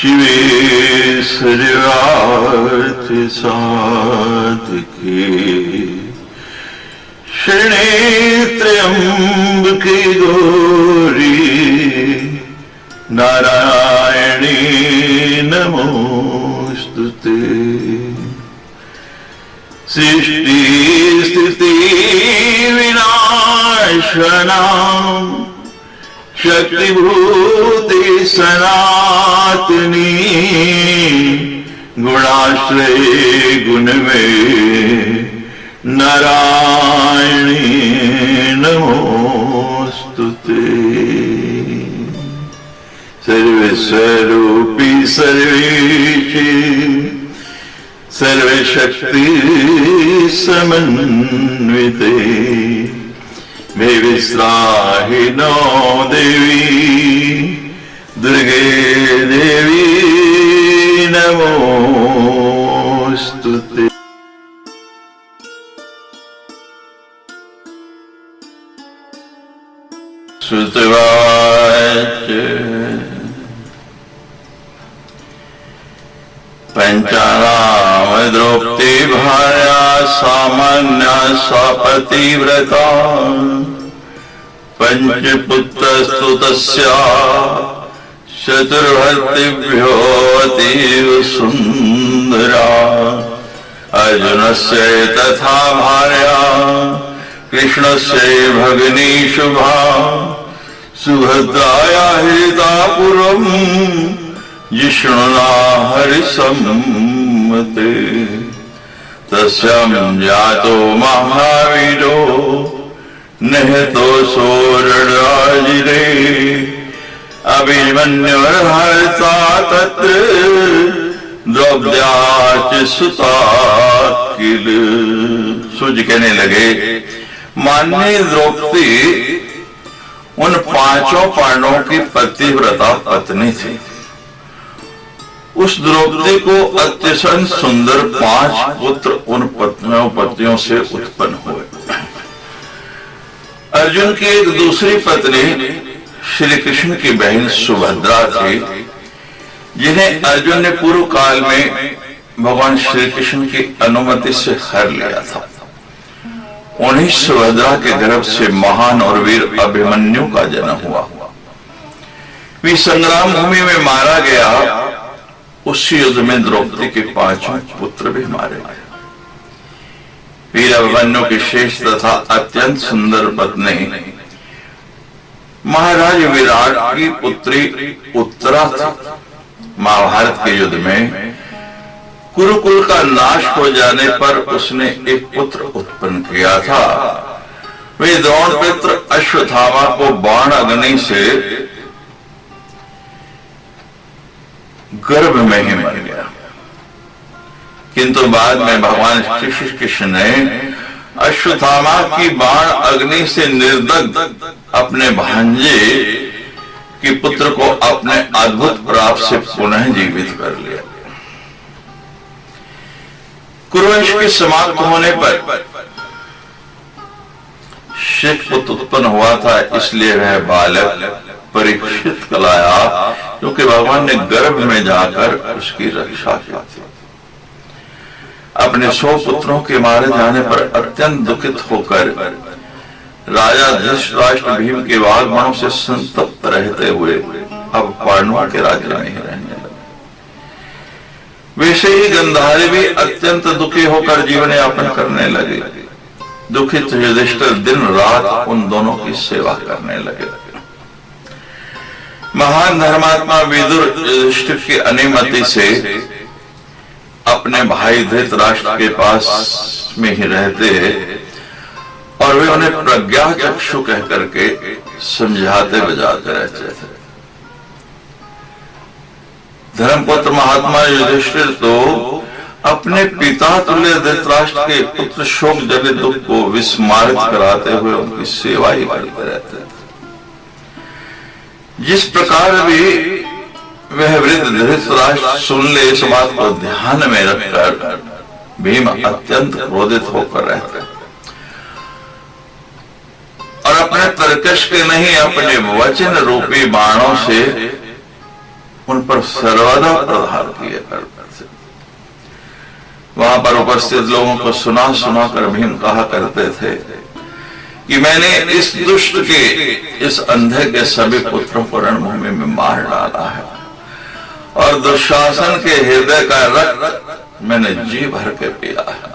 शिवे सर्वार्थ साधके शरणे त्र्यंबके गौरी नारायणी नमोस्तुते। सृष्टि स्थिति विनाशनां शक्तिभूते सनातनी गुणाश्रय गुणमय नारायणी नमोस्तुते। सर्वस्वरूपी सर्वेशी सर्वशक्ति समन्विते विविस्राहि नो देवी दुर्गे देवी नमोस्तुते। श्रुतवाच पंचानाम द्रौपदी भार्या सामान्या सपतिव्रता पंचपुत्रस्तु तस्या चतुर्भर्तृभ्यो अतीव सुंदरा। अर्जुनस्य तथा भार्या कृष्णस्य भगिनी शुभा सुभद्राया हिता पूर्वम् जिष्णुना हरिसम्मते। तस्यां जातो महावीरो निहतो सोरराजिरे अभिमन्युर्हर्ता तत्र द्रौपद्या च सुता किल। सूर्य कहने लगे, माननीय द्रौपदी उन पांचों पांडवों की पतिव्रता पत्नी थी। उस द्रौपदी को अत्यंत सुंदर 5 पुत्र उन पत्नियों से उत्पन्न हुए। अर्जुन की एक दूसरी पत्नी श्री कृष्ण की बहन सुभद्रा थी, जिन्हें अर्जुन ने पूर्व काल में भगवान श्री कृष्ण की अनुमति से हर लिया था। उन्हीं सुभद्रा के गर्भ से महान और वीर अभिमन्यु का जन्म हुआ। वे संग्राम भूमि में मारा गया। उसी युद्ध में द्रौपदी के 5 पुत्र भी मारे गए। वीर अभिमन्यु की शेष तथा अत्यंत सुंदर पत्नी महाराज विराट की पुत्री उत्तरा थी। महाभारत के युद्ध में कुरुकुल का नाश हो जाने पर उसने एक पुत्र उत्पन्न किया था। वे द्रोण पुत्र अश्वत्थामा को बाण अग्नि से गर्भ में ही मर गया, किंतु बाद में भगवान श्री कृष्ण ने अश्वत्थामा की बाण अग्नि से निर्दग्ध अपने भांजे के पुत्र को अपने अद्भुत प्राप से पुनः जीवित कर लिया। कुरुवंश के समाप्त होने पर शिव पुत्र उत्पन्न हुआ था, इसलिए वह बालक परीक्षित कहलाया, क्योंकि भगवान ने गर्भ में जाकर उसकी रक्षा की थी। अपने 100 पुत्रों के मारे जाने पर अत्यंत दुखित होकर राजा धृतराष्ट्र भीम के वाग्बाणों से संतप्त रहते हुए अब पांडवों के राज्य में ही रहने लगे। वैसे ही गंधारी भी अत्यंत दुखी होकर जीवन यापन करने लगे। दुखित युधिष्ठिर दिन रात उन दोनों की सेवा करने लगे। महान धर्मात्मा विदुर युधिष्ठिर की अनुमति से अपने भाई धृतराष्ट्र के पास में ही रहते और वे उन्हें प्रज्ञा चक्षु कह करके समझाते बजाते रहते थे। धर्मपुत्र महात्मा युधिष्ठिर तो अपने पिता तुल्य धृतराष्ट्र के पुत्र शोक जनित दुख को विस्मारित कराते हुए उनकी सेवा ही करते रहते थे। जिस प्रकार भी वह वृद्ध धृतराष्ट्र सुन ले, इस बात को ध्यान में रखकर भीम अत्यंत क्रोधित होकर रहते और अपने तर्कश के नहीं अपने वचन रूपी बाणों से उन पर सर्वदा प्रहार किया करते थे। वहां पर उपस्थित लोगों को सुना सुना कर भीम कहा करते थे कि मैंने इस दुष्ट के, इस अंधे के सभी पुत्रों को रणभूमि में मार डाला है और दुशासन के हृदय का रक्त मैंने जी भर के पिया है।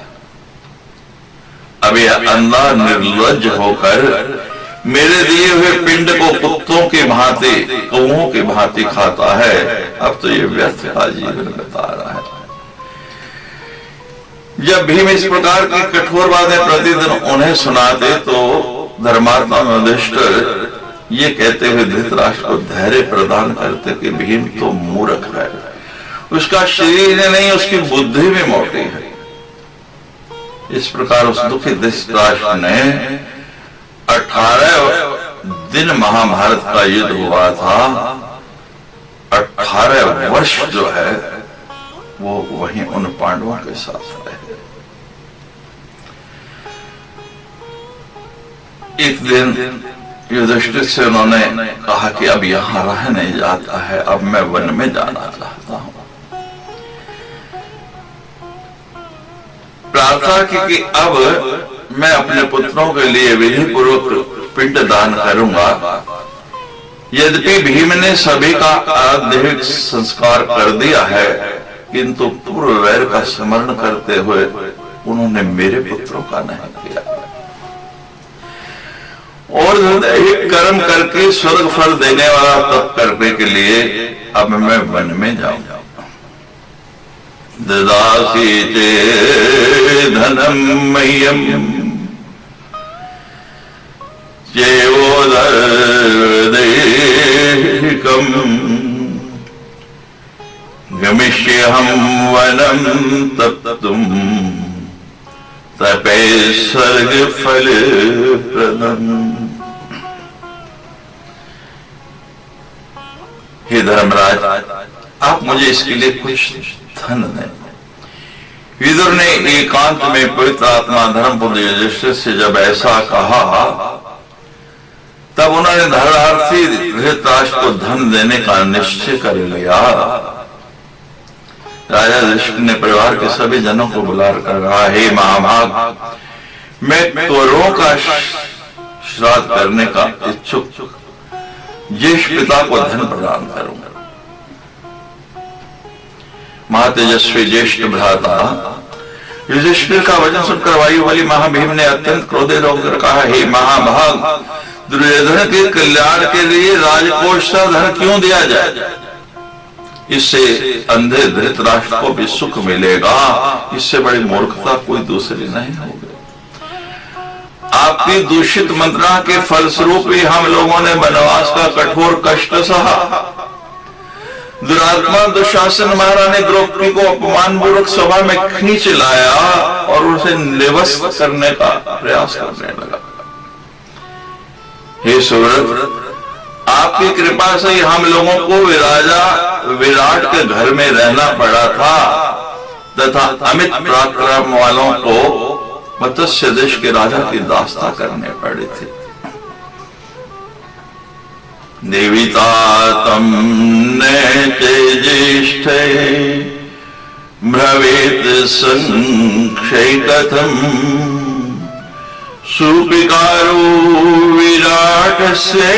अब यह अंधा निर्लज्ज होकर मेरे दिए हुए पिंड को कुत्तों की भांति, कौओं की भांति खाता है। अब तो ये व्यर्थ का जीवन बिता रहा है। जब भीम इस प्रकार की कठोर बातें प्रतिदिन उन्हें सुनाते तो धर्मात्मा युधिष्ठिर ये कहते हुए धृतराष्ट्र को धैर्य प्रदान करते कि भीम तो मूर्ख है, उसका शरीर नहीं उसकी बुद्धि भी मोटी है। इस प्रकार उस दुखी धृतराष्ट्र ने 18 दिन महाभारत का युद्ध हुआ था। 18 वर्ष जो है वो वहीं उन पांडवों के साथ रहे। एक दिन युधिष्ठिर से उन्होंने कहा कि अब यहां रह नहीं जाता है, अब मैं वन में जाना चाहता हूं। प्रार्थना की कि अब मैं अपने पुत्रों के लिए विधि पूर्वक पिंड दान करूंगा। यद्यपि भीम ने सभी का आध्यात्मिक संस्कार कर दिया है, किंतु पूर्व वैर का स्मरण करते हुए उन्होंने मेरे पुत्रों का नहीं किया और कर्म करके स्वर्ग फल देने वाला तप करने के लिए अब मैं वन में जाऊंगा। ददासी चे धनम मह्यम चेवोदर्देकम गमिष्यहं वनम तप्तुम तपे स्वर्ग फल प्रदम। हे धर्मराज, आप मुझे इसके लिए कुछ धन दें। विदुर ने एकांत में पवित्र आत्मा धर्मपुत्र युधिष्ठिर से जब ऐसा कहा तब उन्होंने धर्मार्थी धृतराष्ट्र को धन देने का निश्चय कर लिया। राजा युधिष्ठिर ने परिवार के सभी जनों को बुलाकर कहा, हे महाभाग, मैं कौरवों का श्राद्ध करने का इच्छुक ज्येष्ठ पिता को धन प्रदान करूंगा। महातेजस्वी ज्येष्ठ भ्राता युधिष्ठिर का वचन सुनकर वायुबली महाभीम ने अत्यंत क्रोधित होकर कहा, हे महाभाग, दुर्योधन के कल्याण के लिए राजकोष का धन क्यों दिया जाए? इससे अंधे धृतराष्ट्र को भी सुख मिलेगा। इससे बड़ी मूर्खता कोई दूसरी नहीं होगी। आपकी दूषित मंत्रणा के फलस्वरूप ही हम लोगों ने वनवास का कठोर कष्ट सहा। दुरात्मा दुशासन महाराज ने द्रौपदी को अपमान पूर्वक सभा में खींच लाया और उसे निवस्त करने का प्रयास करने लगा। हे सुव्रत, आपकी कृपा से ही हम लोगों को विराट के घर में रहना पड़ा था तथा अमित पराक्रम वालों को मत्स्य देश के राजा की दास्ता करने पड़ी थी। देविता तम ज्येष्ठे ब्रवीत संक्षय कथम सुपिकारो विराट से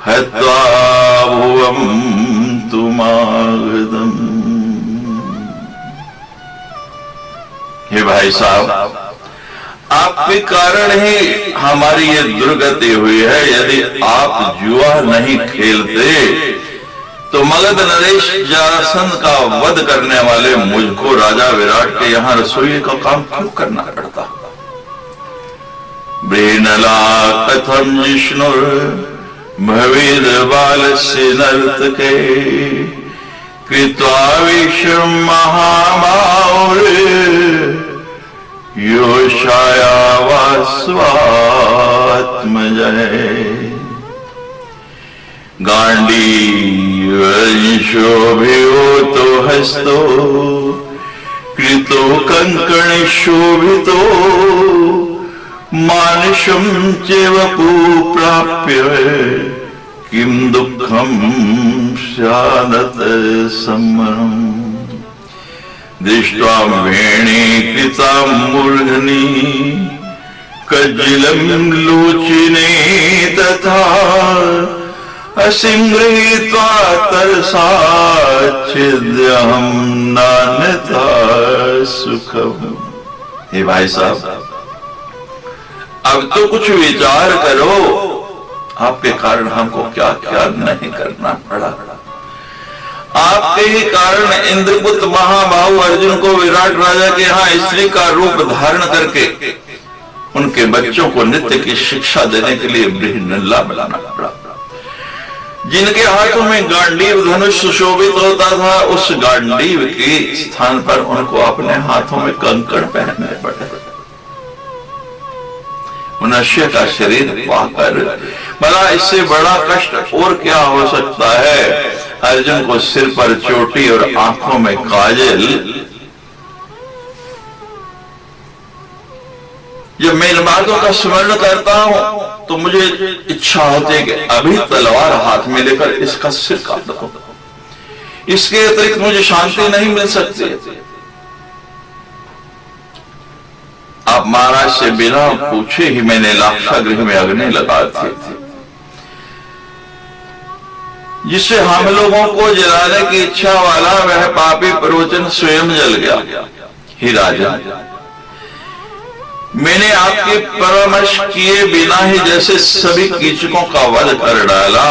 हत्वा भुवम तुमागदम। हे भाई साहब, आपके कारण ही हमारी ये दुर्गति हुई है। यदि आप जुआ नहीं खेलते तो मगध नरेश जरासंध का वध करने वाले मुझको राजा विराट के यहाँ रसोई का काम क्यों करना पड़ता? ब्रेनला कथम जिष्णुर भवेद बालस्य नर्तके कृत्वा विश्वं महाबाहुर योषाया स्वात्मजय। गांडीवशोभितो हस्तो कृतो कंकण शोभितो मानुषं च वपु प्राप्य किम दुःखं स्यादत सम्मरम् दृष्ट्वा वेणीकृतां मूर्धनि कज्जिलं लोचने तथा असिंगृहीत्वा तरसा छिद्यहं नान्यथा सुखम्। हे भाई साहब, अब तो कुछ विचार करो, आपके कारण हमको क्या क्या नहीं करना पड़ा। आपके ही कारण इंद्रपुत्र महाबाहु अर्जुन को विराट राजा के यहाँ स्त्री का रूप धारण करके उनके बच्चों को नृत्य की शिक्षा देने के लिए बृहन्नला बनाना पड़ा। जिनके हाथों में गांडीव धनुष सुशोभित होता था, उस गांडीव के स्थान पर उनको अपने हाथों में कंकड़ पहनने पड़े। मनुष्य का शरीर पाकर भला इससे बड़ा कष्ट और क्या हो सकता है। अर्जुन को सिर पर चोटी और आंखों में काजल। जब मैं इन बातों का स्मरण करता हूं तो मुझे इच्छा होती है कि अभी तलवार हाथ में लेकर इसका सिर काट दो। इसके अतिरिक्त मुझे शांति नहीं मिल सकती। अब महाराज से बिना पूछे ही मैंने लाक्षागृह में अग्नि लगा दी थी, जिससे हम लोगों को जलाने की इच्छा वाला वह पापी प्रवचन स्वयं जल गया। हे राजा, मैंने आपके परामर्श किए बिना ही जैसे सभी कीचकों का वध कर डाला,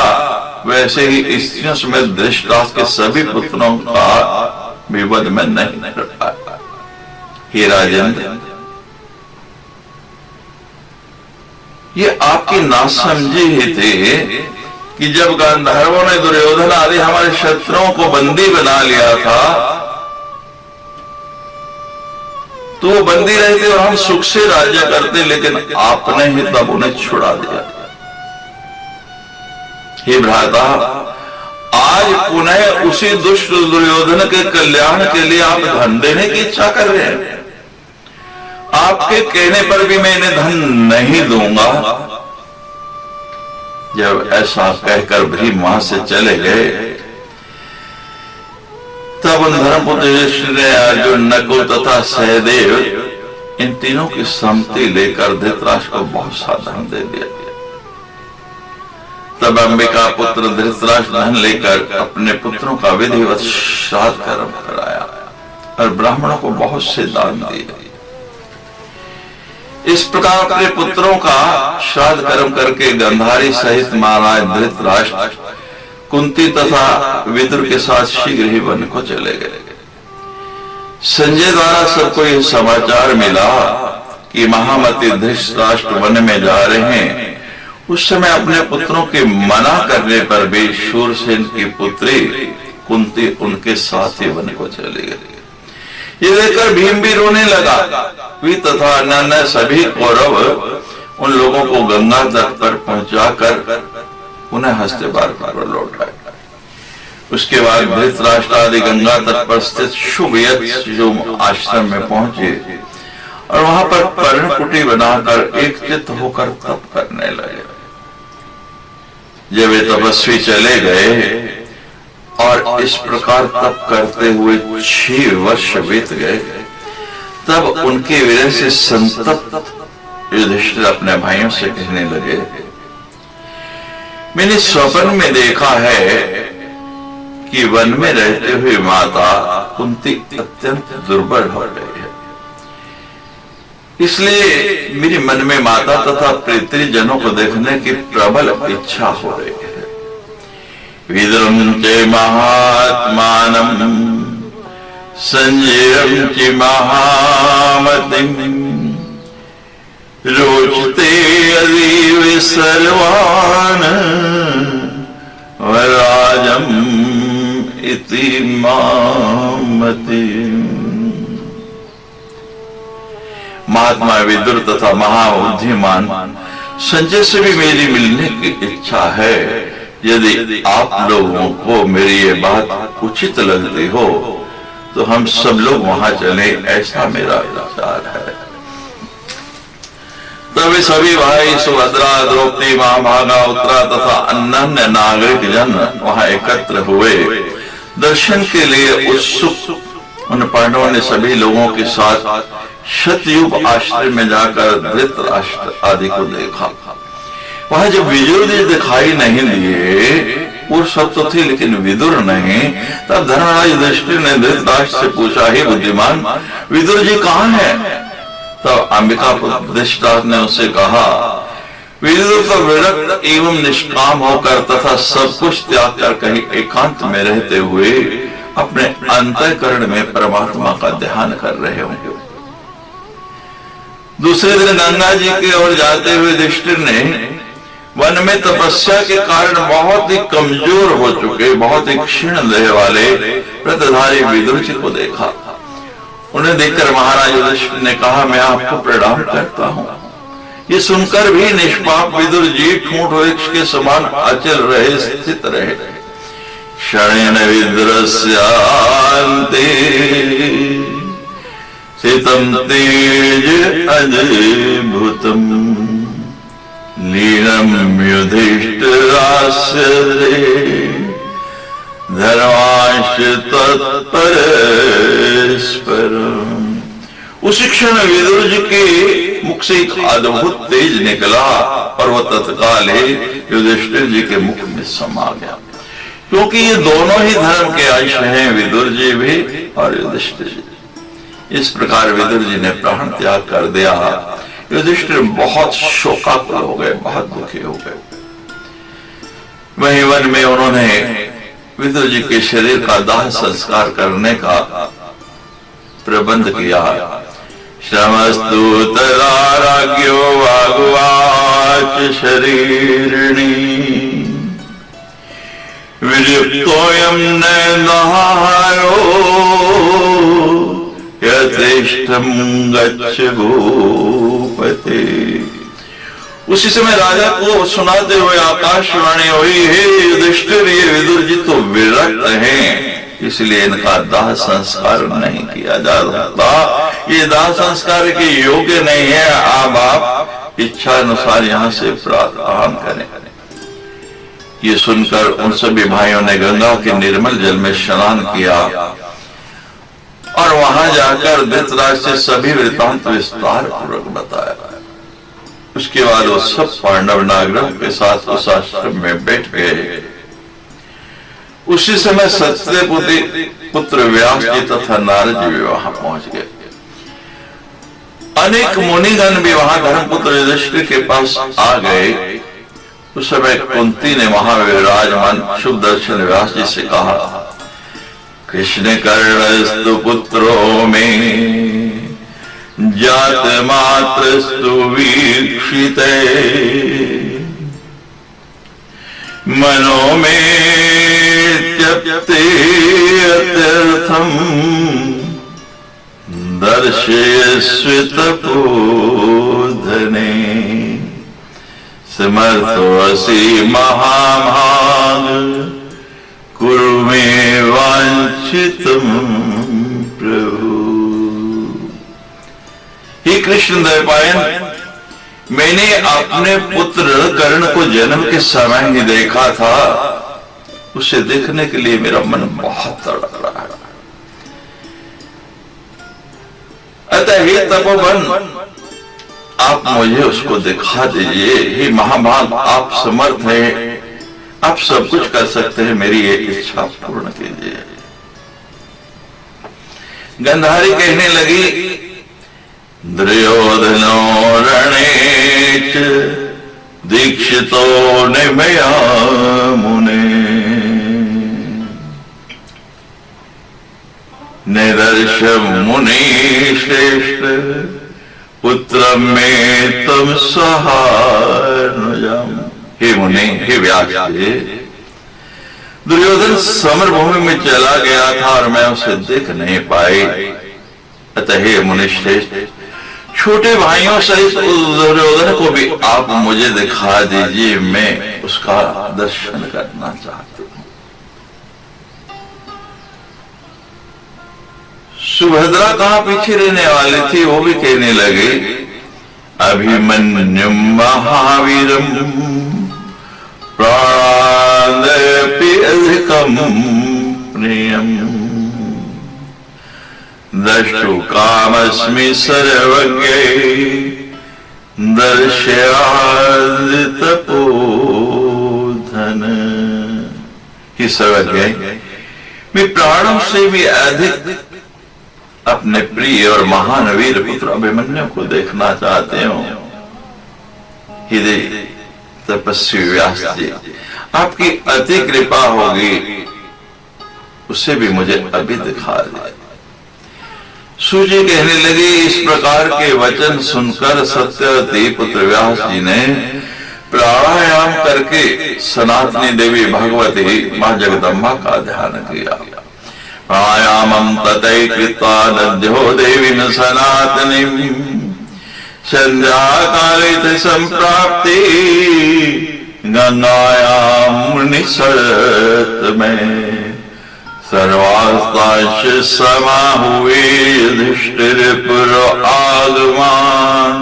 वैसे ही स्त्रियों समेत धृतराष्ट्र के सभी पुत्रों का भी वध में नहीं कर पाया। हे राजेंद्र, ये आपकी नासमझी ही थे कि जब गांधर्वों ने दुर्योधन आदि हमारे शत्रुओं को बंदी बना लिया था तो वो बंदी रहते और हम सुख से राज्य करते, लेकिन आपने ही तब उन्हें छुड़ा दिया। हे भ्राता, आज पुनः उसी दुष्ट दुर्योधन के कल्याण के लिए आप धन देने की इच्छा कर रहे हैं। आपके कहने पर भी मैं इन्हें धन नहीं दूंगा। जब ऐसा कहकर भीम वहां से चले गए तब उन धर्मपुत्र युधिष्ठिर ने अर्जुन, नकुल तथा सहदेव इन तीनों की सम्मति लेकर धृतराष्ट्र को बहुत सा धन दे दिया। तब अंबिका पुत्र धृतराष्ट्र धन लेकर अपने पुत्रों का विधिवत श्राद्ध कर्म कराया और ब्राह्मणों को बहुत से दान दिए। इस प्रकार अपने पुत्रों का श्राद्ध कर्म करके गंधारी सहित महाराज धृतराष्ट्र कुंती तथा विदुर के साथ शीघ्र ही वन को चले गए। संजय द्वारा सबको यह समाचार मिला कि महामती धृतराष्ट्र वन में जा रहे हैं। उस समय अपने पुत्रों के मना करने पर भी शूरसेन की पुत्री कुंती उनके साथ ही वन को चली गई। ये देखकर भीम भी रोने लगा। वे तथा अन्य सभी कौरव उन लोगों को गंगा तट पर पहुंचाकर पुनः हस्तिनापुर पर लौट आए। उसके बाद धृतराष्ट्र आदि गंगा तट पर स्थित शुभयत आश्रम में पहुंचे और वहां पर पर्णकुटी बनाकर एक चित्त होकर तप करने लगे। जब वे तपस्वी चले गए और इस प्रकार तप करते हुए 6 वर्ष बीत गए, तब उनके विरह से संतप्त युधिष्ठिर अपने भाइयों से कहने लगे, मैंने स्वप्न में देखा है कि वन में रहते हुए माता कुंती अत्यंत दुर्बल हो गई है। इसलिए मेरे मन में माता तथा पितृजनों को देखने की प्रबल इच्छा हो रही है। विद्रुम च महात्मानं संजयं च महामतिं रोचते अदीव सर्वान् वराजम् इति मामति। महात्मा विदुर तथा महाबुद्धिमान संजय से भी मेरी मिलने की इच्छा है। यदि आप लोगों को मेरी ये बात उचित लगती हो तो हम सब लोग वहां चले, ऐसा मेरा विचार है। तभी सभी भाई सुभद्रा, द्रौपदी, महाभागा, उत्तरा तथा अन्य नागरिक जन वहां एकत्र हुए। दर्शन के लिए उत्सुक उन पांडवों ने सभी लोगों के साथ शतयुग आश्रम में जाकर धृतराष्ट्र आदि को देखा। वहां जब विदुर जी दिखाई नहीं दिए, वो सब तो थे लेकिन विदुर नहीं, तब धर्मराज युधिष्ठिर ने धृतराष्ट्र से पूछा, हे बुद्धिमान, विदुर जी कहाँ है? तब अंबिका प्रतिष्ठाता ने उससे कहा, विदुर तो विरक्त एवं निष्काम होकर तथा सब कुछ त्याग कर कहीं एकांत में रहते हुए अपने अंतःकरण में परमात्मा का ध्यान कर रहे होंगे। दूसरे दिन गंगा जी की ओर जाते हुए युधिष्ठिर ने वन में तपस्या के कारण बहुत ही कमजोर हो चुके, बहुत ही क्षीण देह वाले व्रतधारी विदुर जी को देखा। उन्हें देखकर महाराज युधिष्ठिर ने कहा, मैं आपको प्रणाम करता हूँ। ये सुनकर भी निष्पाप विदुर जी ठूंठ वृक्ष के समान अचल रहे, स्थित रहे। क्षणेन विद्रस्यान्ते स्थितं तेज अद्भुतम् लीनं युधिष्ठिरास्य धर्मांश तत्परस्परम्। उसी क्षण विदुर जी के मुख से एक अद्भुत तेज निकला और वह तत्काल ही युधिष्ठिर जी के मुख में समा गया, क्योंकि ये दोनों ही धर्म के अंश हैं, विदुर जी भी और युधिष्ठिर जी। इस प्रकार विदुर जी ने प्राण त्याग कर दिया। युधिष्ठिर बहुत शोकाकुल हो गए, बहुत दुखी हो गए। वहीं वन में उन्होंने विदुर जी के शरीर का दाह संस्कार करने का प्रबंध किया। श्रमस्तु तदाराज्ञो वागुवाच शरीरिणी विलिप्तोऽयं नैनाहारो यथेष्टं गच्छ भूपते। उसी समय राजा को सुनाते हुए आकाशवाणी हुई, हे युधिष्ठिर, ये विदुर जी तो विरक्त हैं, इसलिए इनका दाह संस्कार नहीं किया जा सकता। ये दाह संस्कार के योग्य नहीं है, आप इच्छा अनुसार यहाँ से प्रार्थना करें। ये सुनकर उन सभी भाइयों ने गंगा के निर्मल जल में स्नान किया और वहां जाकर धृतराष्ट्र से सभी वृत्तांत विस्तार पूर्वक बताया। उसके बाद वो सब पांडव नागरों के साथ उस आश्रम में बैठ गए। उसी समय सत्यवती पुत्र व्यास जी तथा नारद जी भी वहां पहुंच गए। अनेक मुनिगण भी वहां धर्मपुत्र युधिष्ठिर के पास आ गए। उस समय कुंती ने महाविराजमान शुभ दर्शन व्यास जी से कहा, कृष्ण कर्णस्तु पुत्रो में जात मात्रस्तु वीक्षिते मनो में त्यक्ते अत्यर्थम दर्शयस्व तपोधने समर्थोऽसि महाभाग कुरु मे वांछितम् प्रभु। हे कृष्ण द्वैपायन, मैंने अपने पुत्र कर्ण को जन्म के समय ही देखा था। उसे देखने के लिए मेरा मन बहुत तड़प रहा है। अतः हे तपोवन, आप मुझे उसको दिखा दीजिए। हे महाभाग, आप समर्थ हैं, आप सब कुछ कर सकते हैं, मेरी ये इच्छा पूर्ण कीजिए। गंधारी कहने लगी, दुर्योधनो रणेच दीक्षितो निमया मुने निदर्श मुनि श्रेष्ठ पुत्र में तम सहानुजम। हे मुनि, हे व्यास जी, दुर्योधन समर भूमि में चला गया था और मैं उसे देख नहीं पाई। अतः हे मुनि श्रेष्ठ, छोटे भाइयों सहित दुर्योधन को भी आप मुझे दिखा दीजिए, मैं उसका दर्शन करना चाहती हूँ। सुभद्रा कहाँ पीछे रहने वाली थी, वो भी कहने लगी, अभिमन्युं महावीरं प्राणादपि अधिकं प्रियम् दष्टुकामस्मि सर्वज्ञे दर्शयादि तपोधन। कि सर्वज्ञ, मैं प्राणों से भी अधिक अपने प्रिय और महान वीर पुत्र अभिमन्यु को देखना चाहते हो। हृदय तपस्वी व्यास जी, आपकी अति कृपा होगी, उसे भी मुझे अभी दिखा दे। सूजी कहने लगे, इस प्रकार के वचन सुनकर सत्यवती पुत्र व्यास जी ने प्राणायाम करके सनातनी देवी भगवती मां जगदम्बा का ध्यान किया। प्राणायामं ततै कृत्वा दध्यो देवीं सनातनीं संध्याकाले संप्राप्ते गंगायां मुनिसरत में सर्वास्तांश समाहुवे युधिष्ठिर पुर आगमान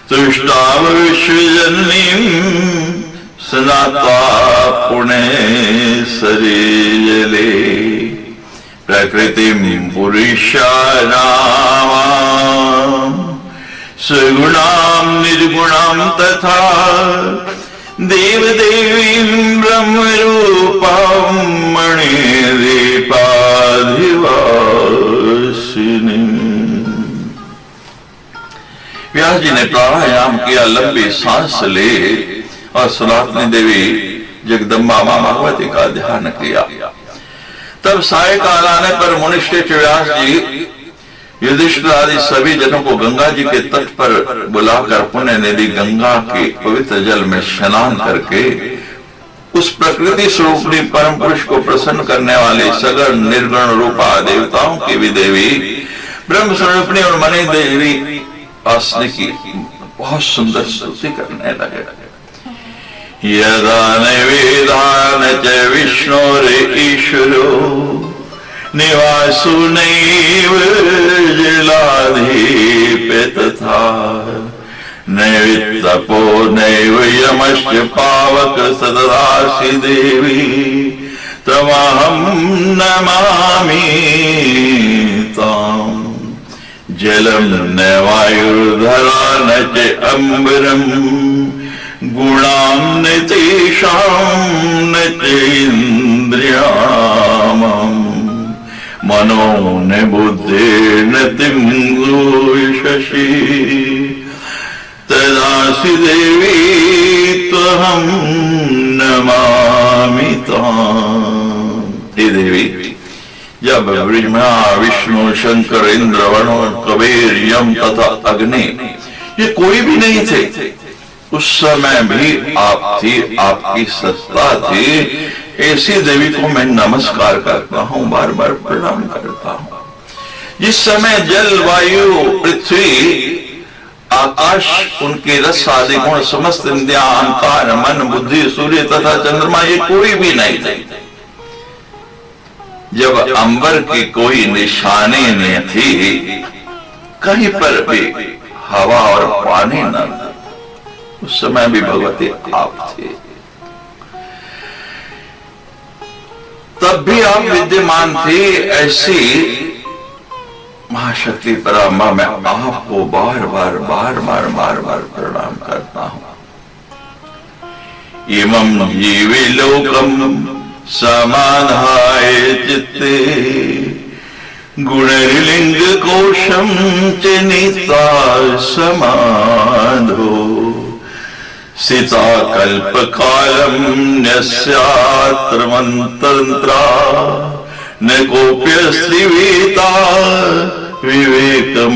तुष्टाव विश्वजननीं सनात्वा पुणे सरीजले प्रकृतिं पुरुषाणाम् सगुणां निर्गुणां तथा देवदेवीं ब्रह्मरूपां मणिदीपाधिवासिनीं। व्यास जी ने प्राणायाम किया, लंबी सांस ले और सनातनी देवी जगदम्बा मां भगवती का ध्यान किया। तब सायकाल आने पर मुनिश्रेष्ठ व्यास जी युधिष्ठिर आदि सभी जनों को गंगा जी के तट पर बुलाकर पुण्य नदी गंगा के पवित्र जल में स्नान करके उस प्रकृति स्वरूपी परम पुरुष को प्रसन्न करने वाले सगुण निर्गुण रूपा देवताओं की भी देवी ब्रह्म स्वरूपिणी और मणि देवी उपासना की बहुत सुंदर स्तुति करने लगे। यदा नैवेदान च विष्णोरीश्वरो निवासो नैव जलाधिपे तथा नैवित्तपो नैव यमश्च पावक सदासि देवी तमहं नमामि ताम्। जलं न वायुर्धरा न च अम्बरम् गुणां न तेषां न च इन्द्रियाणाम् मनो न बुद्धिर्न तिङ्गो शशि तदासि देवी त्वहं नमामि ताम्। हे देवी, जब ब्रह्मा विष्णु शंकर इंद्र वरुण कबीर यम तथा अग्नि ये कोई भी नहीं थे, उस समय भी आप थी, आपकी सत्ता थी। ऐसी देवी को मैं नमस्कार करता हूँ, बार बार प्रणाम करता हूँ। जिस समय जल वायु पृथ्वी आकाश उनके रस आदि गुण समस्त इंद्रियां अहंकार मन बुद्धि सूर्य तथा चंद्रमा ये कोई भी नहीं थे। जब अंबर की कोई निशानी नहीं थी, कहीं पर भी हवा और पानी न था, उस समय भी भगवती आप थे। तब भी आप विद्यमान थे। ऐसी महाशक्ति पराम्बा मैं आपको बार बार प्रणाम करता हूं। इमं जीवे लोकम समाधाय चित्ते गुणर्लिंग कोशं च नीता समाधो सीता कल्पकालं न्यस्यात्र मंत्रा न कोप्यस्ति वेता विवेकं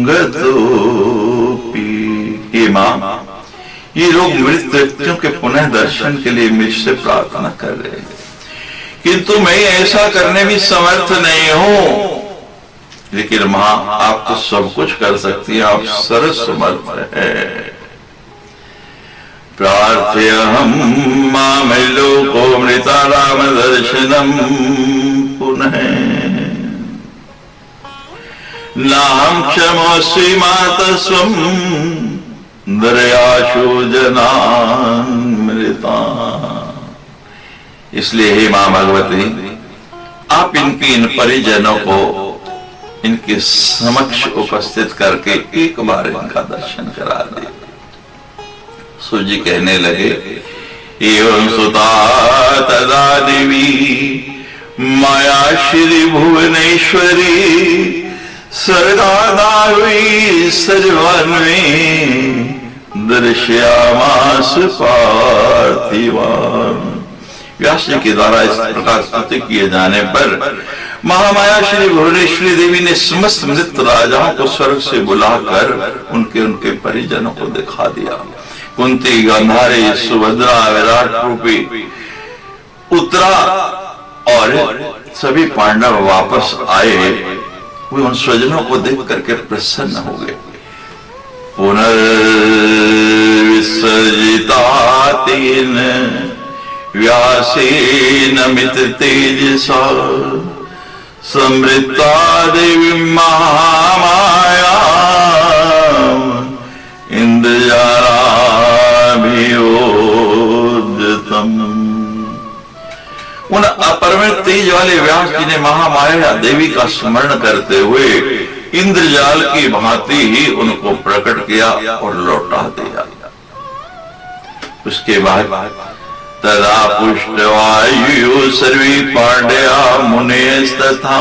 गतोपि। हे मां, ये लोग मृत व्यक्तियों के पुनः दर्शन के लिए मुझसे प्रार्थना कर रहे हैं, किंतु मैं ऐसा करने में समर्थ नहीं हूं। लेकिन मां, आप तो सब कुछ कर सकती हैं, आप सर्वसमर्थ हैं। प्रार्थ्यहं मां लोको मृतानां दर्शनं पुनः नाहं क्षमोऽस्मि मातः स्वं दर्याशु जनामृतान्। इसलिए हे मां भगवती, आप इनकी इन परिजनों को इनके समक्ष उपस्थित करके एक बार इनका दर्शन करा दे। सूजी कहने लगे, एवं सुता तदा देवी माया श्री भुवनेश्वरी सर्गादावी सर्वान्वे दर्शयामास पार्थिवान्। व्यास जी के द्वारा इस प्रकार स्तुति किए जाने पर महामाया श्री भुवनेश्वरी देवी ने समस्त मृत राजाओं को स्वर्ग से बुलाकर उनके परिजनों को दिखा दिया। कुंती, गांधारी, सुभद्रा, विराट रूपी उत्तरा और सभी पांडव वापस आए। वे उन स्वजनों को देख करके प्रसन्न हो गए। पुनर्विसर्जिता तेन व्यासेन मित तेजसा समृता देवी महामाया इंद्रजालाभियोजतम। उन अपरिमित तेज वाले व्यास जी ने महामाया देवी का स्मरण करते हुए इंद्रजाल की भांति ही उनको प्रकट किया और लौटा दिया। उसके बाद तदा पुष्टवायु सर्वी पांड्या मुनेस्तथा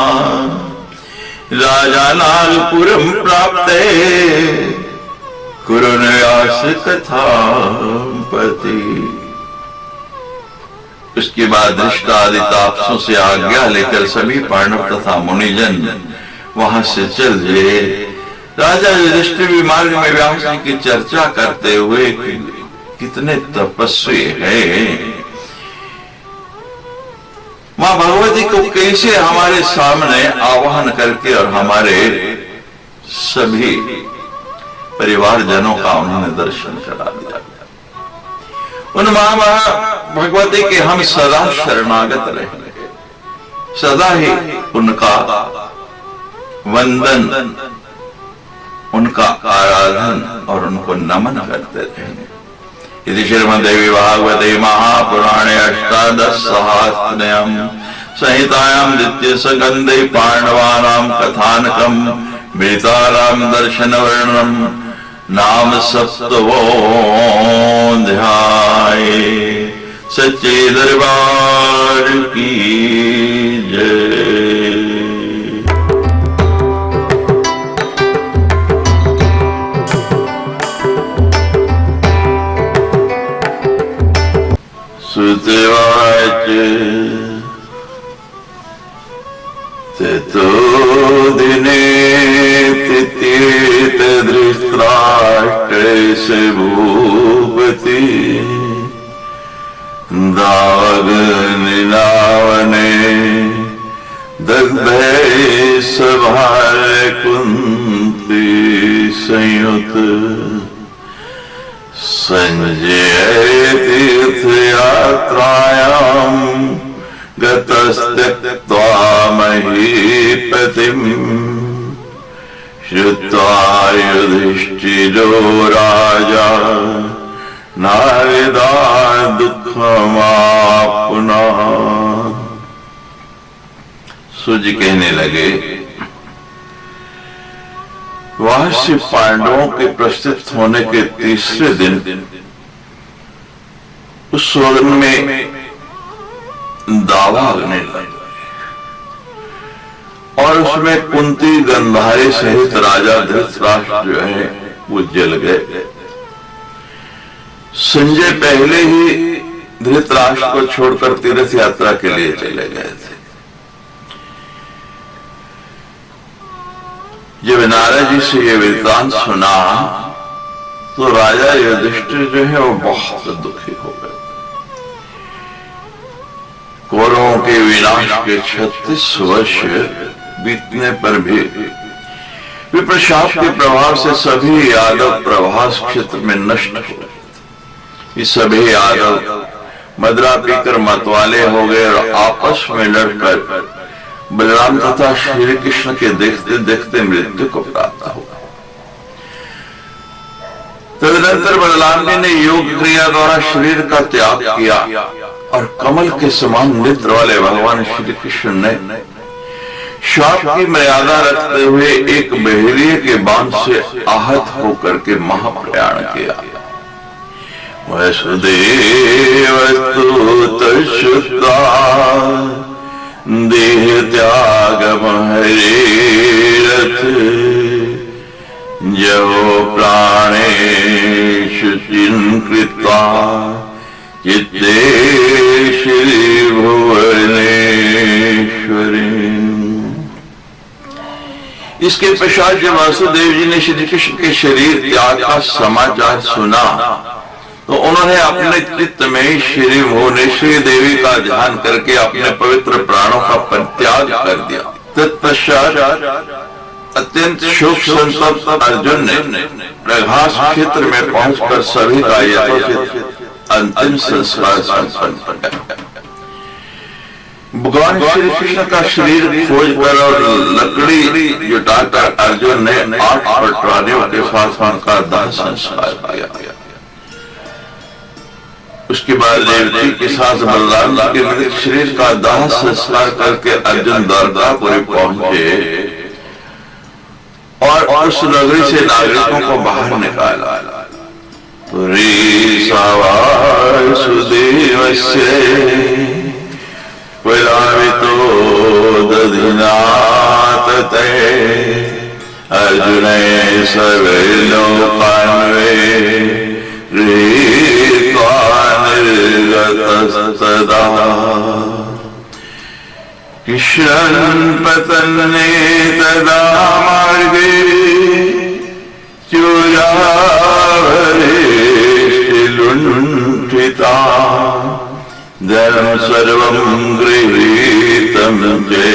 राजा नागपुरम प्राप्ते कुरुन व्यास कथा पति। उसके बाद धृष्टादि तापसों से आज्ञा लेकर सभी पांडव तथा मुनिजन वहां से चल गए। राजा युधिष्ठिर भी मार्ग में व्यास जी की चर्चा करते हुए कितने तपस्वी हैं, मां भगवती को कैसे हमारे सामने आवाहन करके और हमारे सभी परिवारजनों का उन्होंने दर्शन करा दिया। उन मां भगवती के हम सदा शरणागत रहेंगे, सदा ही उनका वंदन, उनका आराधन और उनको नमन करते रहेंगे। इति श्रीमद्देवी भागवते महापुराणे अष्टादशसहस्रयां संहितायां द्वितीय स्कन्धे पांडवानां कथानकं वेताराम दर्शन वर्णनम नाम सप्तमोऽध्याय। सच्चे दरबार की जय। सुतवाच ततो दिने तित्येत धृतराष्ट्रस्य भूपति दावाग्निनावने दग्धे सभारे कुन्ती संयुत संजय तीर्थयात्रायां गतस्त्यक्त्वा महीपतिं श्रुत्वा युधिष्ठिरो राजा नारदा दुःखमाप्नुः। सूजी कहने लगे, वास्य पांडवों के प्रस्थित होने के तीसरे दिन उस स्वर्ग में दावा अग्नि लगी और उसमें कुंती, गंधारी सहित राजा धृतराष्ट्र जो है वो जल गए। संजय पहले ही धृतराष्ट्र को छोड़कर तीर्थ यात्रा के लिए चले गए थे। जब नारद जी से ये वृत्तांत सुना तो राजा युधिष्ठिर जो है वो बहुत दुखी हो गए। कौरवों के विनाश के 36 वर्ष बीतने पर भी विप्रशाप के प्रभाव से सभी यादव प्रभास क्षेत्र में नष्ट हो गए। ये सभी यादव मदरा पीकर मतवाले हो गए और आपस में लड़कर बलराम तथा श्री कृष्ण के देखते देखते मृत्यु को प्राप्त हुआ। तदनंतर बलराम जी ने योग क्रिया द्वारा शरीर का त्याग किया और कमल के समान नेत्र वाले भगवान श्री कृष्ण ने श्वास की मर्यादा रखते हुए एक बहेलिये के बाण से आहत होकर के महाप्रयाण किया। वसुदेव शुद्धा देह त्यागम हरे रथ जो प्राणेषु चिन्कृत्वा चित्ते श्री भुवनेश्वरी। इसके पश्चात जब वासुदेव जी ने श्री कृष्ण के शरीर त्याग का समाचार सुना तो उन्होंने अपने चित्त में श्री भुवनेश्वरी देवी का ध्यान करके अपने पवित्र प्राणों का परित्याग कर दिया। तत्पश्चात अत्यंत शोक संतप्त अर्जुन ने प्रभास क्षेत्र में पहुंचकर सभी का यथोचित अंतिम संस्कार संपन्न किया। भगवान श्री कृष्ण का शरीर खोजकर और लकड़ी जुटाकर अर्जुन ने 8 पटवारियों के साथ उनका दाह संस्कार किया। उसके बाद देवती के साथ बलराम के मृत शरीर का दाह संस्कार करके अर्जुन द्वारकापुरी पहुंचे और उस नगरी से नागरिकों को बाहर निकाला। पुरी वासुदेवस्य विलापितो दधिनाथ ते अर्जुने सर्वे लोकान्वे निर्गतस्तदा कृष्णं पतन्ने तदा मार्गे चूराभरे लुण्ठिता धर्म सर्वं गृहीतं चे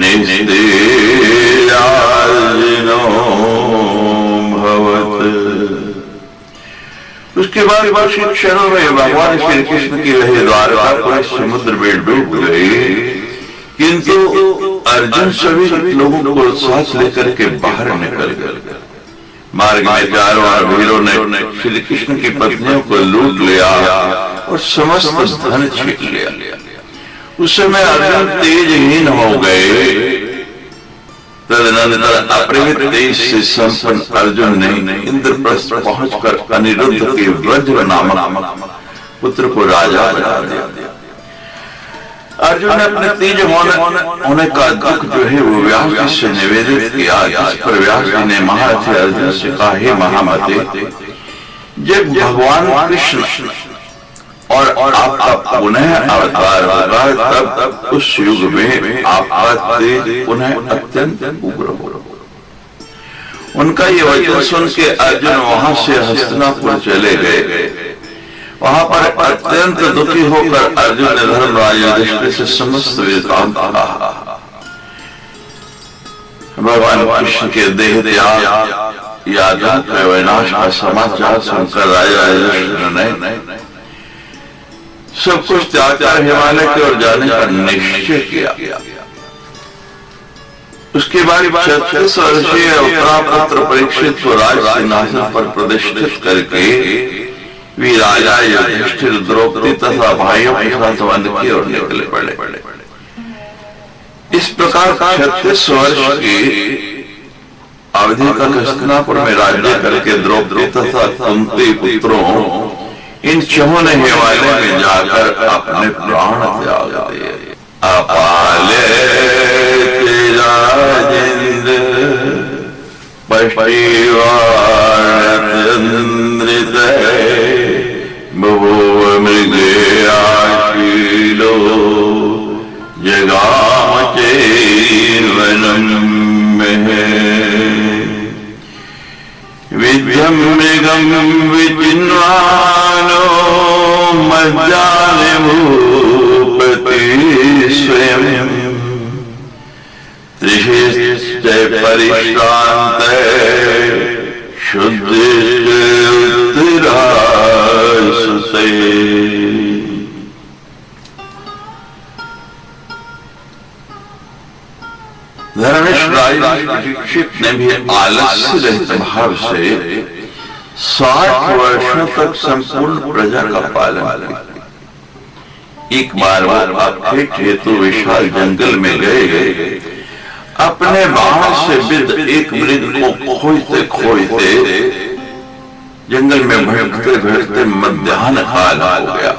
निस्तेजाजिनो भवत्। उसके बाद कुछ क्षणों में भगवान श्री कृष्ण की वह द्वारकापुरी समुद्र में डूब गई, किंतु अर्जुन सभी लोगों को साथ लेकर के बाहर निकल गए। मार्ग में चारों वीरों ने श्री कृष्ण की पत्नियों को लूट लिया और समस्त धन छीन लिया। उस समय अर्जुन तेजहीन हो गए। तदनंतर अपरिमित तेज से संपन्न अर्जुन ने इंद्रप्रस्थ पहुंचकर अनिरुद्ध के वज्र नामक पुत्र को राजा बना दिया। अर्जुन ने अपने तेज होने का दुख जो है वो व्यास जी से निवेदित किया, जिस पर व्यास जी ने महारथी अर्जुन से कहा, हे महामते, जब भगवान कृष्ण और आपका पुनः अवतार होगा तब उस युग में आपका तेज पुनः अत्यंत उग्र होगा। उनका ये वचन सुन के अर्जुन वहां से हस्तिनापुर चले गए। वहां पर अत्यंत दुखी होकर अर्जुन ने धर्मराज युधिष्ठिर से समस्त वृत्तांत कहा। भगवान कृष्ण के देह त्याग या विनाश का समाचार सुनकर राजा युधिष्ठिर ने सब कुछ त्याग कर हिमालय की ओर जाने का निश्चय किया। उसके बाद 36 वर्षीय उत्तरापुत्र परीक्षित को राज सिंहासन पर प्रतिष्ठित करके वे राजा युधिष्ठिर द्रौपदी तथा भाइयों के साथ वन की ओर निकले पड़े। इस प्रकार 36 वर्ष की अवधि तक हस्तिनापुर में राज्य करके द्रौपदी तथा कुंती पुत्रों इन चहों ने हिमालय में जाकर अपने प्राण त्याग दिए। अपाले राजेंद्र पश्चिवान्द्रित बभूव मृगे आशीलो जगाम चैवनं में विद्यं मृगं विचिन्वानो मज्जाने भूपति स्वयं त्रिशिश्च परिश्रान्ते शुद्धिश्च उत्तरासुते। परीक्षित ने भी आलस्य रहित भाव से 60 वर्षों तक संपूर्ण प्रजा का पालन किया। एक बार वो अखेट हेतु विशाल जंगल में गए, अपने बाण से विद्ध एक मृग को खोजते खोजते जंगल में भटकते भटकते मध्याह्न काल हो गया।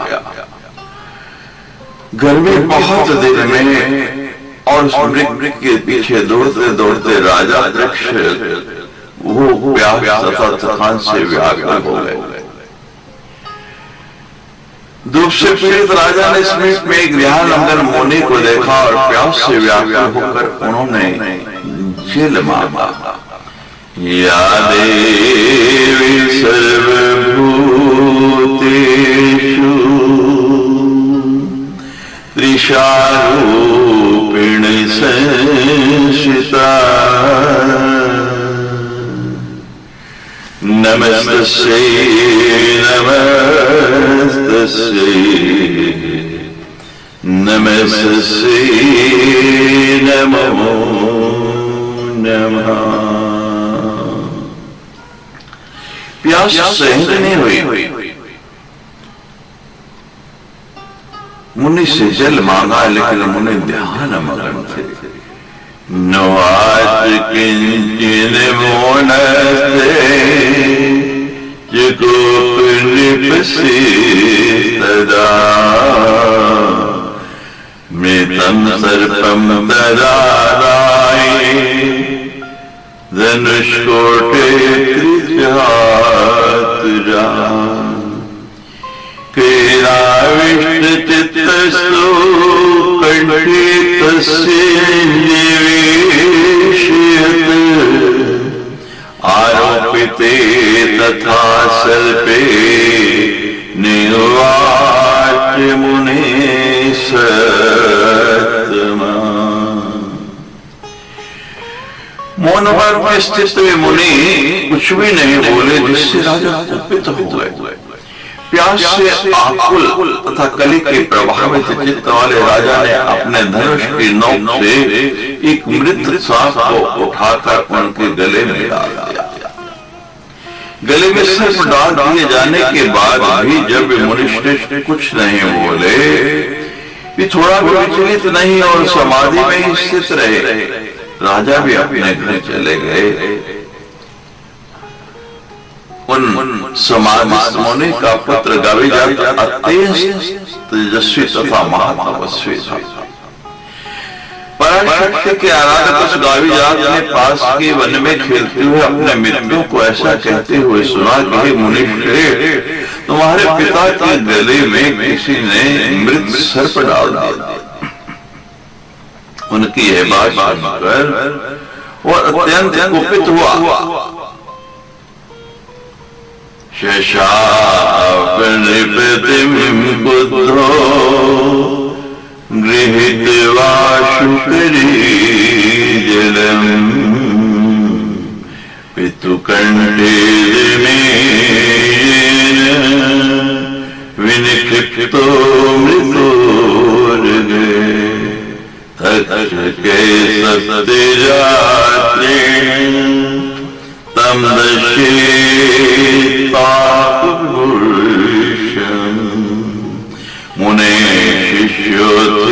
गर्मी बहुत दिन में और उस मृग के पीछे दौड़ते दौड़ते राजा वृक्ष वो प्यास तथा थकान से व्याकुल हो गए। धूप से पीड़ित राजा ने समीप में एक ध्यानमग्न मुनि को देखा और प्यास से व्याकुल होकर उन्होंने जल मांगा। या देवी सर्वभूतेषु त्रिशारूपिण संस्थिता नमस्तस्यै नमस्तस्यै नमस्तस्यै नमो नमः। प्यास सहन नहीं हुई, मुनि से जल मांगा, लेकिन मुनि ध्यान मग्न थे। नवाच किंचिन मोनस्ते जगोप नृपसे तदा मृतं सर्पं तदाराये धनुष्कोटे त्रिजातुरा क्रीडाविष्टचित्तस्तु कंठे तस्य निवेशयत् आरोपिते तथा सर्पे निवाच मुने सत्तमा। मौन में स्थित हुए मुनि कुछ भी नहीं बोले, जिससे राजा कुपित हो गए। प्यास से आकुल तथा कली के प्रभावित चित्त वाले राजा ने अपने धनुष की नोक से एक मृत सांप को उठाकर उनके गले में डाल दिया। गले में सर्प डाल दिए जाने के बाद भी जब मुनिश्रेष्ठ कुछ नहीं बोले, भी थोड़ा भी विचलित नहीं और समाधि में ही स्थित रहे। राजा भी अपने घर चले गए। उन समाधि मुनि का पुत्र गाविजात अत्यंत तेजस्वी तथा महातपस्वी था। पराशक्ति के आराधक उस गाविजात ने पास के वन में खेलते हुए अपने मित्रों को ऐसा कहते हुए सुना कि हे मुनिश्रेष्ठ, तुम्हारे पिता के गले में किसी ने मृत सर्प डाल दिया। उनकी यह बात सुनकर वो अत्यंत कुपित हुआ। शशाप नृपतिं बुद्धो गृहीत्वा शुकरी जलम् पितुकण्ठे दमेन विनिक्षिप्तो मृतोर्गे तक्षके सप्तरात्रेण तम दशेत्पापुरुषम् मुने शिष्योत्थिराजानम्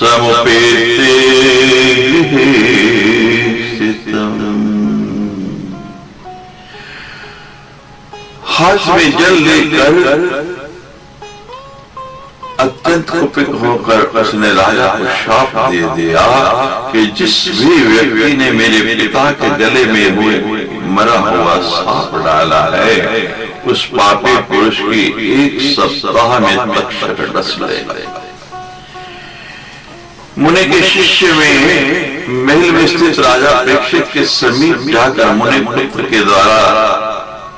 समुपेत्य गृहे स्थितम्। हाथ में जल लेकर अत्यंत कुपित होकर उसने राजा को शाप दे दिया कि जिस भी व्यक्ति ने मेरे पिता के गले में हुए मरा हुआ सांप डाला है, उस पापी पुरुष की 1 सप्ताह में तक्षक डस लेगा। मुनि के शिष्य में महल में स्थित राजा परीक्षित के समीप जाकर मुनि पुत्र के द्वारा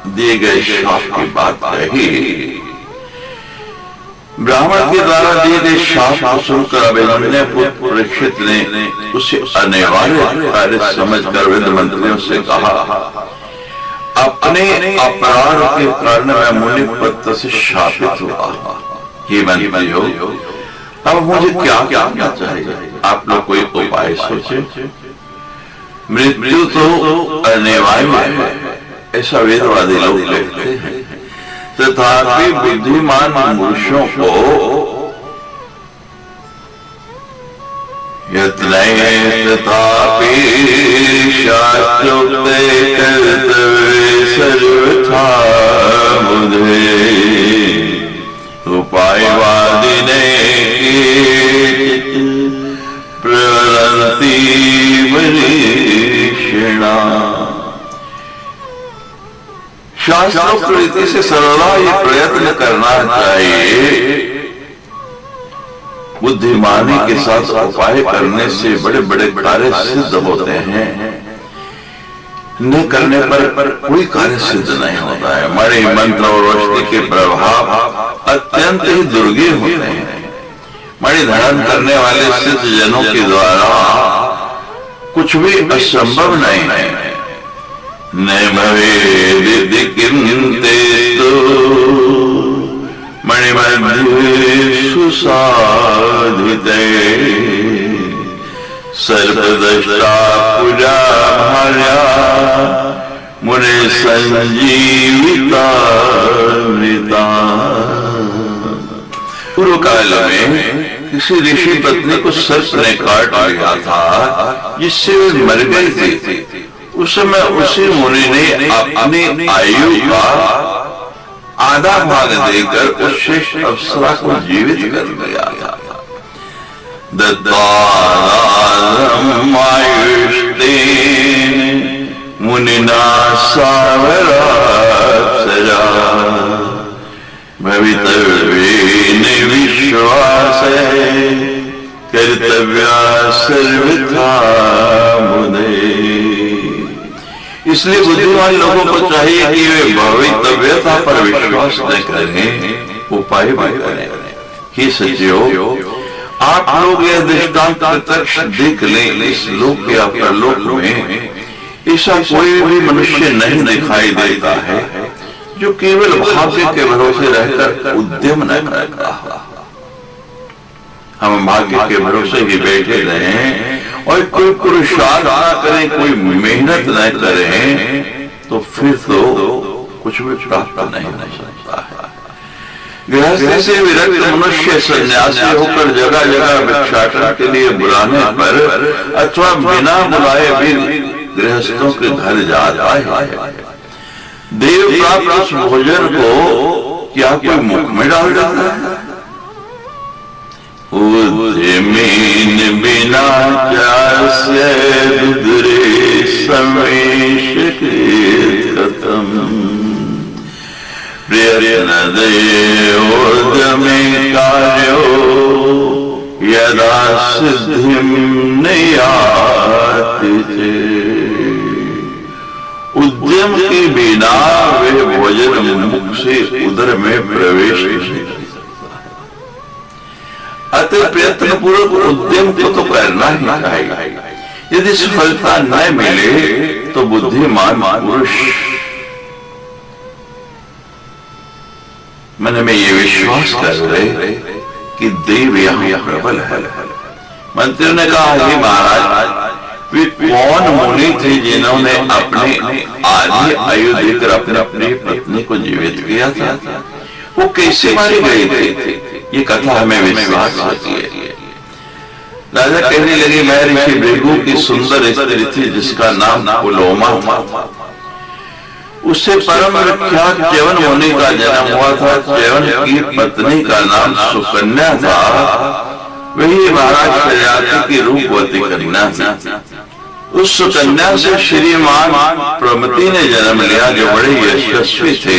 दिए गए शाप की बात कही। ब्राह्मण के द्वारा दिए गए शाप को सुनकर अभिमन्यु पुत्र परीक्षित ने उसे अनिवार्य कार्य समझकर वेद मंत्रियों से कहा, अपने अपराध के कारण मैं मुनि पुत्र से शापित हुआ। ये मंत्रियों, अब मुझे क्या करना चाहिए? आप लोग कोई उपाय सोचे। मृत्यु तो अनिवार्य है, ऐसा वेदवादी लोग कहते हैं। तथापि बुद्धिमान पुरुषों को तथापि शास्त्रोक्ते कर्तव्ये सर्वथा बुद्धे उपायवादिने प्रवरन्ति मनीषिणा। शास्त्रोक्त रीति से सरला ये प्रयत्न करना चाहिए। बुद्धिमानी के साथ उपाय करने से बड़े बड़े कार्य सिद्ध होते हैं, न करने पर कोई कार्य सिद्ध नहीं होता है। मणि मंत्र और रोशनी के प्रभाव अत्यंत ही दुर्गे होते हैं। मणि धारण करने वाले सिद्ध जनों के द्वारा कुछ भी असंभव नहीं है। न भवेदिति किन्ते मणिमध्येषु साधिते सर्वदृष्टा पूजा भार्या मुने संजीविता मृता। पूर्व काल में किसी ऋषि पत्नी को सर्प ने काट लिया था, जिससे वे मर गई थी। उस समय उसी मुनि ने अपनी आयु का आधा भाग देकर उस शेष अप्सरा को जीवित कर दिया था। दत्तायुष्टे मुनिना सावरा भवितव्येन विश्वासे कर्तव्या सर्वथा मुने। इसलिए बुद्धिमान लोगों को चाहिए कि वे भवितव्यता पर विश्वास न करें, उपाय भी करें। हे सज्जनों, आप लोग यह दृष्टांत प्रत्यक्ष देख लें। इस लोक या परलोक में ऐसा कोई भी मनुष्य नहीं दिखाई देता है जो केवल भाग्य के भरोसे रहकर उद्यम न करता। हम भाग्य के भरोसे ही बैठे रहें और कोई पुरुषार्थ न करें, कोई मेहनत न करें, तो फिर तो कुछ भी प्राप्त नहीं हो सकता है। गृहस्थी से विरक्त मनुष्य सन्यासी होकर जगह जगह भिक्षाटन के लिए बुलाने पर अथवा बिना बुलाए भी गृहस्थों के घर जाता है। देव प्राप्त उस भोजन को क्या कोई मुख में डाल देता है? उद्यमीन बिना चास्य विदुरे समेश कृतम् प्रयत्न देवोद्यमे कार्यो यदा सिद्धिं नयाति उद्यम के बिना वे भोजन मुख से उदर में प्रवेश नहीं कर सकता है। अतः प्रयत्न पूर्वक उद्यम को तो करना ही चाहिए। यदि सफलता न मिले तो बुद्धिमान पुरुष मन में ये विश्वास कर रहे कि देव यहाँ प्रबल है। मंत्री ने कहा, हे महाराज, वे कौन मुनि थे जिन्होंने अपने आधी आयु देकर अपनी पत्नी को जीवित किया था? वो कैसे मारे गए थे? ये कथा हमें विश्वास होती है। राजा कहने लगे, मैं ऋषि भृगु की सुंदर स्त्री थी जिसका नाम पुलोमा था। उससे परम विख्यात च्यवन मुनि का जन्म हुआ था। च्यवन की पत्नी का नाम सुकन्या था। वही महाराज शर्याती की रूपवती कन्या थी। उस सुकन्या से श्रीमान प्रमति ने जन्म लिया, जो बड़े यशस्वी थे।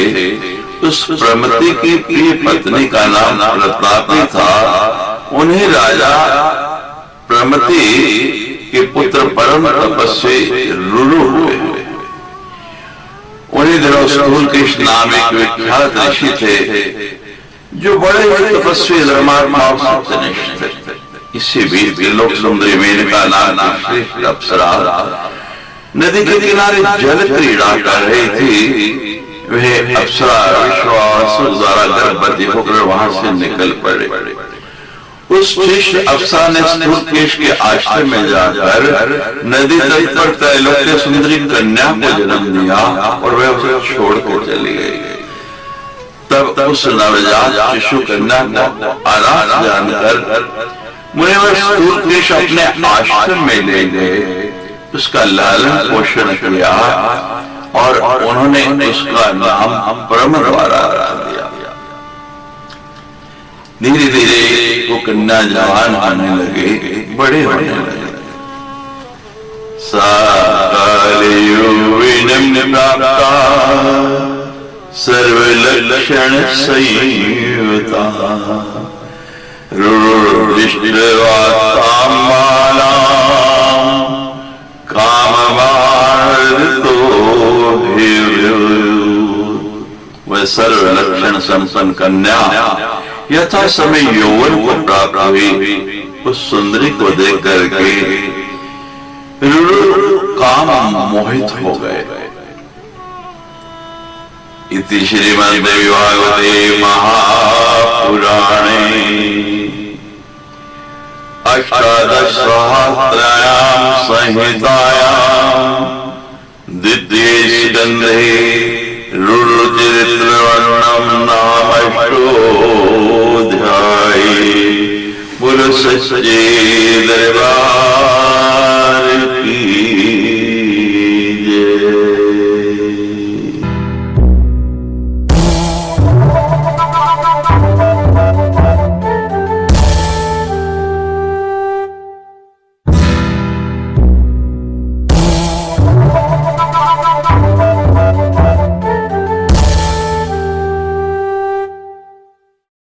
उस प्रमति की प्रिय पत्नी का नाम प्रतापी था। उन्हें राजा प्रमति के पुत्र परम तपस्वी रुरु हुए। उन्हीं दिनों स्थूलकेश नाम एक विख्यात ऋषि थे जो बड़े बड़े तपस्वी धर्मात्मा और सत्यनिष्ठ थे। इसी बीच त्रिलोक सुंदरी मेनका नाम की श्रेष्ठ अप्सरा नदी के किनारे जल क्रीड़ा कर रही थी। वह अप्सरा विश्वासु द्वारा गर्भवती होकर वहां से निकल पड़े। उस शिष्ट अप्सरा ने स्थूलकेश के आश्रम में जाकर नदी तट पर त्रैलोक्य सुंदरी कन्या को जन्म दिया और वह उसे छोड़कर चली गई। तब उस नवजात शिशु कन्या को अनाथ जानकर मुनिवर स्थूलकेश अपने आश्रम में ले गए, उसका लालन पोषण किया और उन्होंने उसका नाम परमद्वारा रख दिया। धीरे धीरे वो कन्या जवान होने लगे, बड़े होने लगे। साकालयोविनम प्राप्ता सर्वलक्षण संयुता रुरुदृष्टवातां बालां कामवार्धतो हेव्यो। वह सर्वलक्षण संपन्न कन्या यथा समय यौवन को प्राप्त हुई। उस सुंदरी को देख करके काम मोहित हो गए। इति श्रीमद्भागवते महापुराणे अष्टादशसहस्रायां संहितायां द्वितीये स्कन्धे रुरुचरित्रवर्णनं नाम अष्टोऽध्यायः। बोलो सच्चे